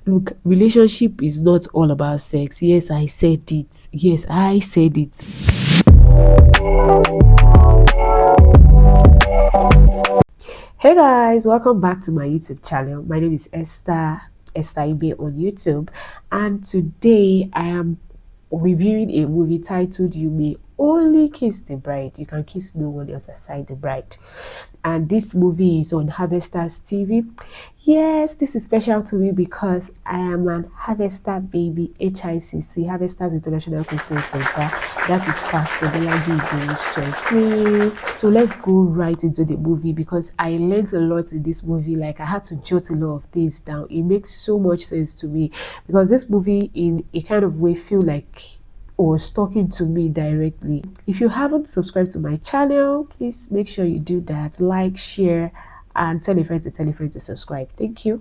Look, relationship is not all about sex. Yes, I said it. Yes, I said it. Hey guys, welcome back to my YouTube channel. My name is Esther Ibe on YouTube, and today I am reviewing a movie titled You May Only Kiss the Bride. You can kiss no one else aside the bride. And this movie is on Harvesters TV. Yes, this is special to me because I am an Harvester baby, HICC, Harvesters International Christian Center. That is Pastor Bolaji Church. Please. So let's go right into the movie because I learned a lot in this movie. Like I had to jot a lot of things down. It makes so much sense to me because this movie, in a kind of way, feel like was talking to me directly. If you haven't subscribed to my channel, please make sure you do that. Like, share, and tell a friend to subscribe. Thank you.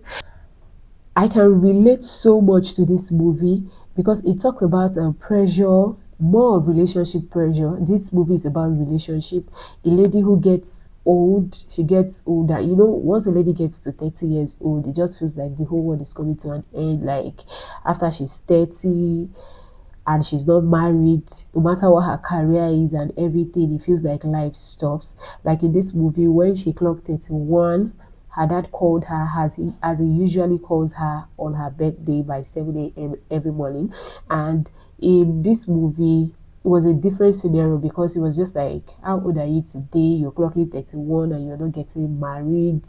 I can relate so much to this movie because it talked about pressure, more of relationship pressure. This movie is about relationship. A lady who gets old, she gets older. You know, once a lady gets to 30 years old, it just feels like the whole world is coming to an end. Like after she's 30, and she's not married, no matter what her career is and everything, it feels like life stops. Like in this movie, when she clocked 31, her dad called her as he usually calls her on her birthday by 7 a.m. every morning. And in this movie, it was a different scenario because it was just like, how old are you today? You're clocking 31 and you're not getting married.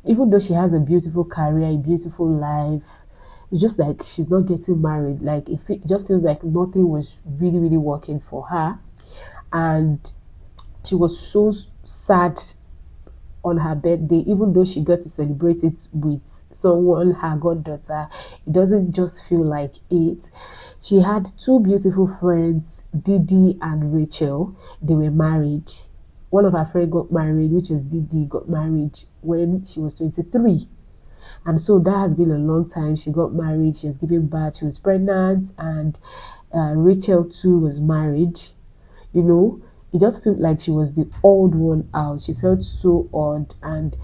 Even though she has a beautiful career, a beautiful life, it's just like she's not getting married. Like it just feels like nothing was really working for her, and she was so sad on her birthday. Even though she got to celebrate it with someone, her goddaughter, it doesn't just feel like it. She had two beautiful friends, Didi and Rachel. They were married. One of her friends got married, which was Didi, got married when she was 23. And so that has been a long time. She got married, she has given birth, she was pregnant, and Rachel too was married. You know, it just felt like she was the odd one out. She felt so odd. And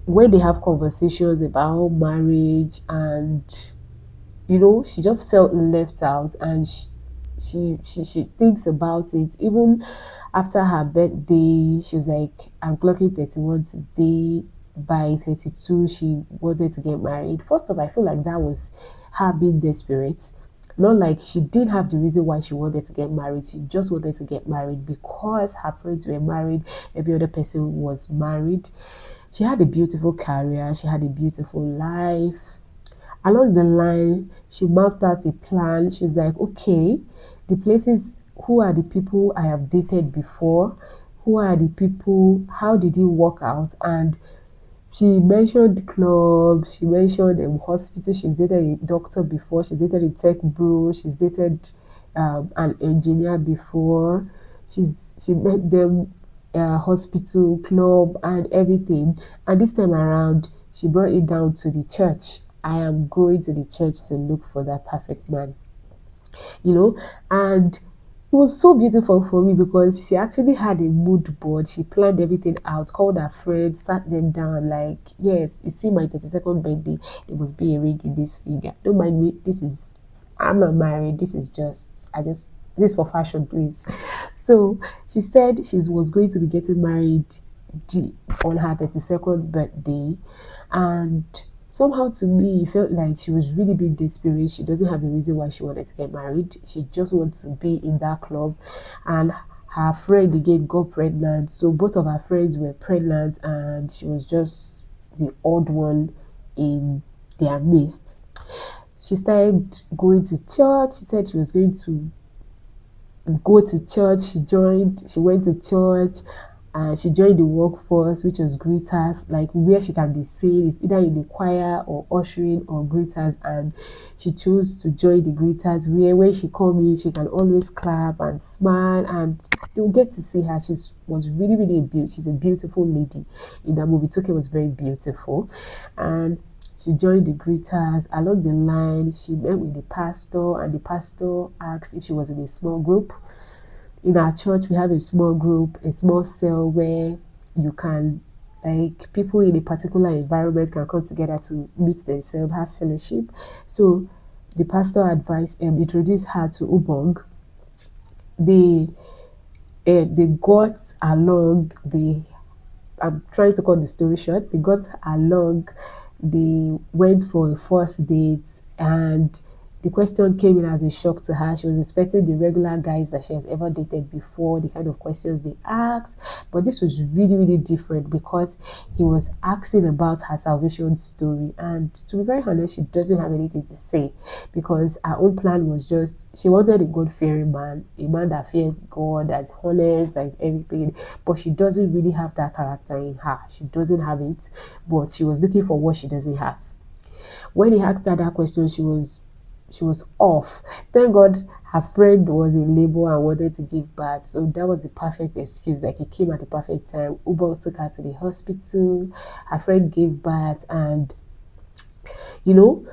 when they have conversations about marriage, and she just felt left out, and she thinks about it. Even after her birthday, she was like, I'm clocking 31 today. By 32, she wanted to get married. First off, I feel like that was her being desperate. Not like she didn't have the reason why she wanted to get married. She just wanted to get married because her friends were married. Every other person was married. She had a beautiful career. She had a beautiful life. Along the line, she mapped out a plan. She's like, okay, the places, who are the people I have dated before? Who are the people? How did it work out? And she mentioned clubs, she mentioned hospital, she's dated a doctor before, she's dated a tech bro, she's dated an engineer before, she met them hospital, club, and everything. And this time around, she brought it down to the church. I am going to the church to look for that perfect man, and it was so beautiful for me because she actually had a mood board. She planned everything out, called her friends, sat them down, like, yes, you see, my 32nd birthday, there must be a ring in this finger. Don't mind me, I'm not married. This is this is for fashion, please. So she said she was going to be getting married on her 32nd birthday, and somehow to me it felt like she was really being desperate. She doesn't have a reason why she wanted to get married. She just wants to be in that club. And her friend again got pregnant, so both of her friends were pregnant, and she was just the odd one in their midst. She started going to church. She said she was going to go to church. She went to church, and she joined the workforce, which was greeters. Like where she can be seen is either in the choir or ushering or greeters, and she chose to join the greeters, where when she come in, she can always clap and smile, and you'll get to see her. She was really a beauty. She's a beautiful lady in that movie. Toke was very beautiful, and she joined the greeters. Along the line, she met with the pastor, and the pastor asked if she was in a small group. In our church, we have a small group, a small cell where you can like people in a particular environment can come together to meet themselves, have fellowship. So the pastor advised introduced her to Ubong. They they got along. I'm trying to cut the story short. They got along. They went for a first date, and the question came in as a shock to her. She was expecting the regular guys that she has ever dated before, the kind of questions they asked. But this was really, really different because he was asking about her salvation story. And to be very honest, she doesn't have anything to say because her own plan was just she wanted a God fearing man, a man that fears God, that's honest, that is everything. But she doesn't really have that character in her. She doesn't have it, but she was looking for what she doesn't have. When he asked her that question, she was off. Thank God her friend was in labor and wanted to give birth, so that was the perfect excuse. Like, it came at the perfect time. Uber took her to the hospital. Her friend gave birth, and you know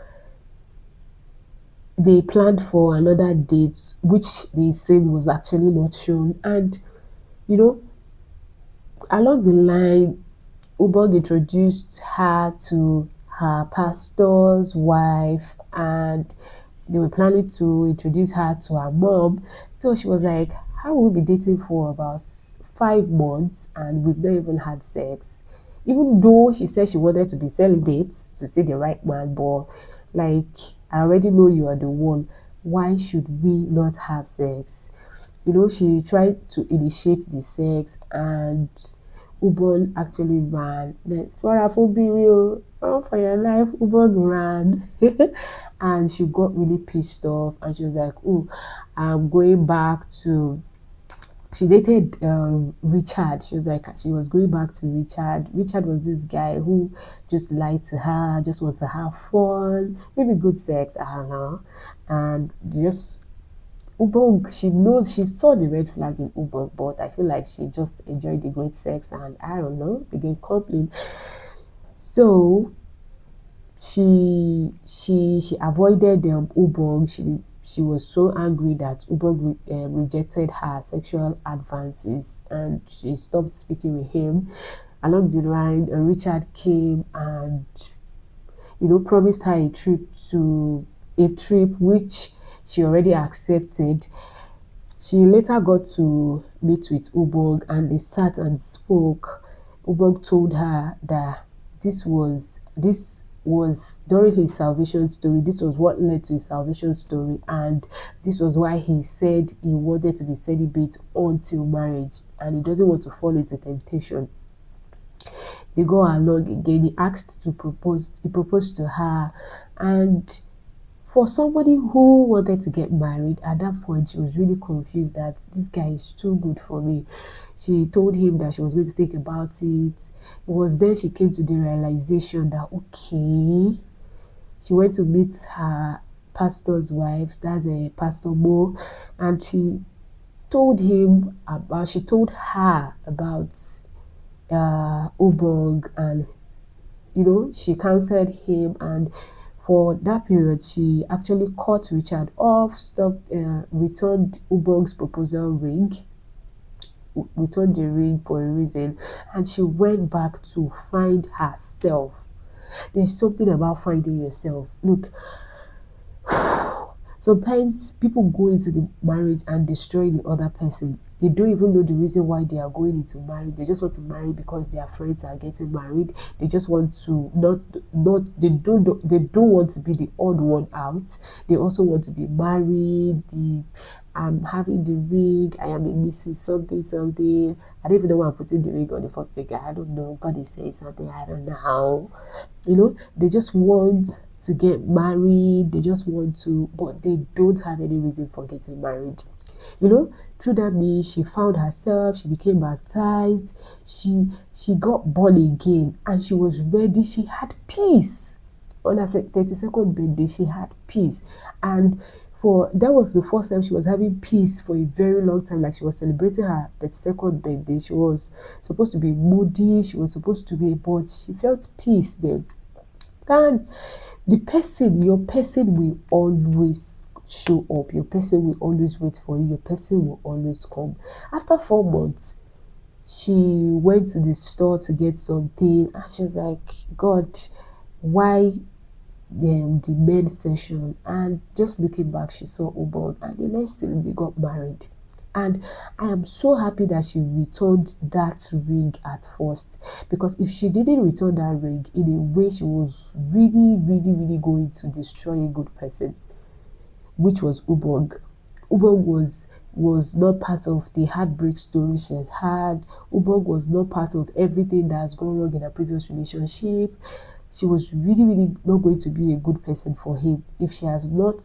they planned for another date, which they said was actually not shown. And you know, along the line, Ubong introduced her to her pastor's wife, and they were planning to introduce her to her mom. So she was like, how will we be dating for about 5 months and we've not even had sex? Even though she said she wanted to be celibate to see the right man, but like, I already know you are the one. Why should we not have sex? She tried to initiate the sex, and Ubon actually ran. Like, sorry for being real, run for your life. Ubon ran. And she got really pissed off, and she was like, oh, I'm going back to she dated Richard. She was like, she was going back to Richard. Richard was this guy who just lied to her, just want to have fun, maybe good sex, I don't know. And just Ubong, she knows, she saw the red flag in Ubong, but I feel like she just enjoyed the great sex, and I don't know, began complaining. So she avoided Ubong. She was so angry that Ubong rejected her sexual advances, and she stopped speaking with him. Along the line, Richard came and promised her a trip which she already accepted. She later got to meet with Ubong, and they sat and spoke. Ubong told her that this was during his salvation story. This was what led to his salvation story, and this was why he said he wanted to be celibate until marriage, and he doesn't want to fall into temptation. They go along again. He asked to propose. He proposed to her, and for somebody who wanted to get married at that point, she was really confused that this guy is too good for me. She told him that she was going to think about it. It was then she came to the realization that, okay, she went to meet her pastor's wife, that's a Pastor Mo, and she told her about Ubong, and she counseled him, and for that period she actually cut Richard off, stopped, returned Ubong's proposal ring, returned the ring for a reason, and she went back to find herself. There's something about finding yourself. Look, sometimes people go into the marriage and destroy the other person. They don't even know the reason why they are going into marriage. They just want to marry because their friends are getting married. They just want to not they don't want to be the odd one out. They also want to be married. I'm having the ring. I am missing something, something. I don't even know why I'm putting the ring on the fourth finger. I don't know. God is saying something. I don't know how. They just want to get married. They just want to, but they don't have any reason for getting married. Through that means she found herself. She became baptized. She got born again, and she was ready. She had peace. On her 32nd birthday, she had peace, and for that was the first time she was having peace for a very long time. Like, she was celebrating her 32nd birthday. She was supposed to be moody. She was supposed to be, but she felt peace then. And your person will always show up. Your person will always wait for you. Your person will always come. After 4 months, She went to the store to get something, and she was like, God, why the men's session? And just looking back, she saw Obon, and the next thing they got married. And I am so happy that she returned that ring at first, because if she didn't return that ring, in a way, she was really, really, really going to destroy a good person, which was Ubong. Ubong was not part of the heartbreak story she has had. Ubong was not part of everything that has gone wrong in her previous relationship. She was really, really not going to be a good person for him if she has not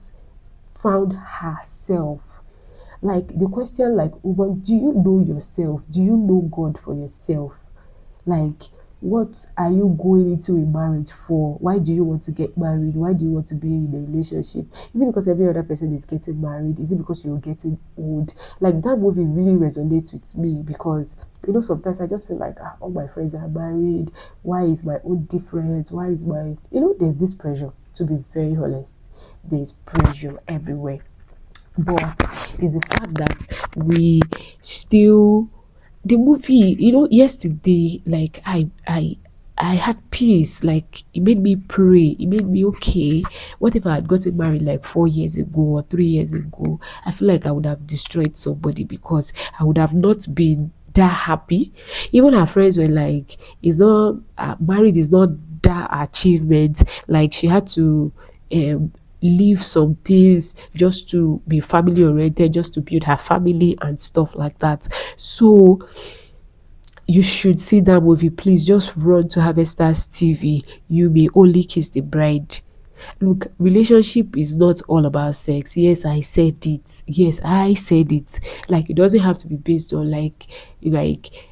found herself. Like the question, like, Ubong, do you know yourself? Do you know God for yourself? Like, what are you going into a marriage for? Why do you want to get married? Why do you want to be in a relationship? Is it because every other person is getting married? Is it because you're getting old? Like, that movie really resonates with me, because sometimes I just feel like, all my friends are married. Why is my own different? Why is my, there's this pressure, to be very honest. There's pressure everywhere. But it's the fact that we still, the movie, yesterday, like, I had peace. Like, it made me pray, it made me okay. What if I had gotten married like 4 years ago or 3 years ago? I feel like I would have destroyed somebody, because I would have not been that happy. Even her friends were like, it's not, marriage is not that achievement. Like, she had to um leave some things just to be family oriented, just to build her family and stuff like that. So you should see that movie. Please just run to Harvesters TV. You may only kiss the bride. Look, relationship is not all about sex. Yes, I said it. Yes, I said it. Like, it doesn't have to be based on, like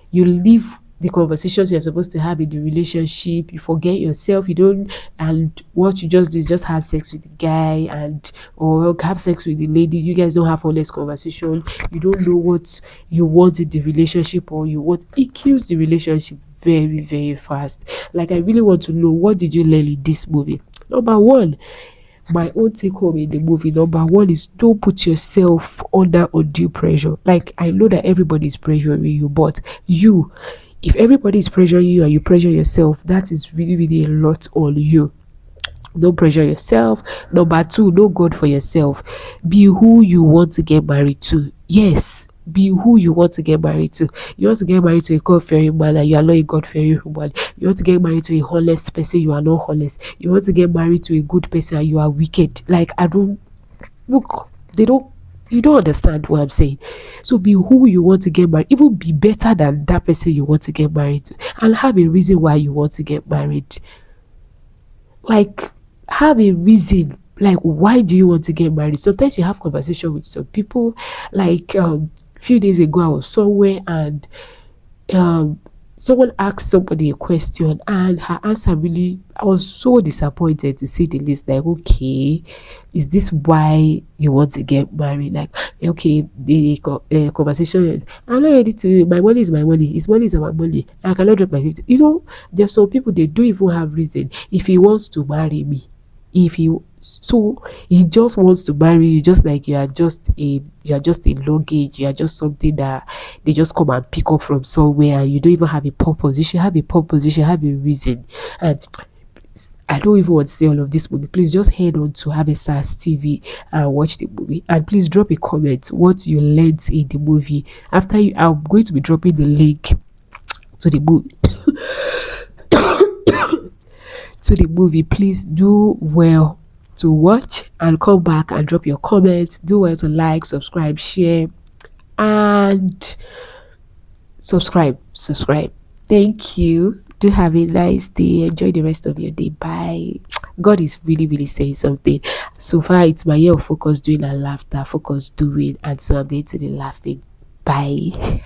you leave the conversations you're supposed to have in the relationship. You forget yourself. You don't, and what you just do is just have sex with the guy, and or have sex with the lady. You guys don't have honest conversation. You don't know what you want in the relationship, or you want, it kills the relationship very, very fast. Like, I really want to know, what did you learn in this movie? Number one, my own take home in the movie, number one, is don't put yourself under undue pressure. Like, I know that everybody is pressuring you, but you, if everybody is pressuring you and you pressure yourself, that is really, really a lot on you. Don't pressure yourself. Number two, know God for yourself. Be who you want to get married to. Yes, be who you want to get married to. You want to get married to a God-fearing man and you are not a God-fearing woman. You want to get married to a honest person, you are not honest. You want to get married to a good person and you are wicked. Like, I don't, look, they don't, you don't understand what I'm saying. So be who you want to get married. Even be better than that person you want to get married to, and have a reason why you want to get married. Like, have a reason. Like, why do you want to get married? Sometimes you have conversation with some people. Like, few days ago I was somewhere, and um someone asked somebody a question, and her answer really, I was so disappointed, to say the least. Like, okay, is this why you want to get married? Like, okay, the conversation is, I'm not ready to, my money is my money, his money is my money, I cannot drop my 50. There's some people, they don't even have reason. If he wants to marry me, if he, so he just wants to marry you, just like you are just a luggage. You are just something that they just come and pick up from somewhere, and you don't even have a purpose. You should have a purpose, you should have a reason. And I don't even want to say all of this movie. Please just head on to Harvesters TV and watch the movie, and please drop a comment what you learned in the movie. After you, I'm going to be dropping the link to the movie to the movie. Please do well to watch and come back and drop your comments. Do well to like, subscribe, share, and subscribe. Thank you. Do have a nice day. Enjoy the rest of your day. Bye. God is really, really saying something. So far, it's my year of focus doing and laughter, focus doing, and so I'm going to be laughing. Bye.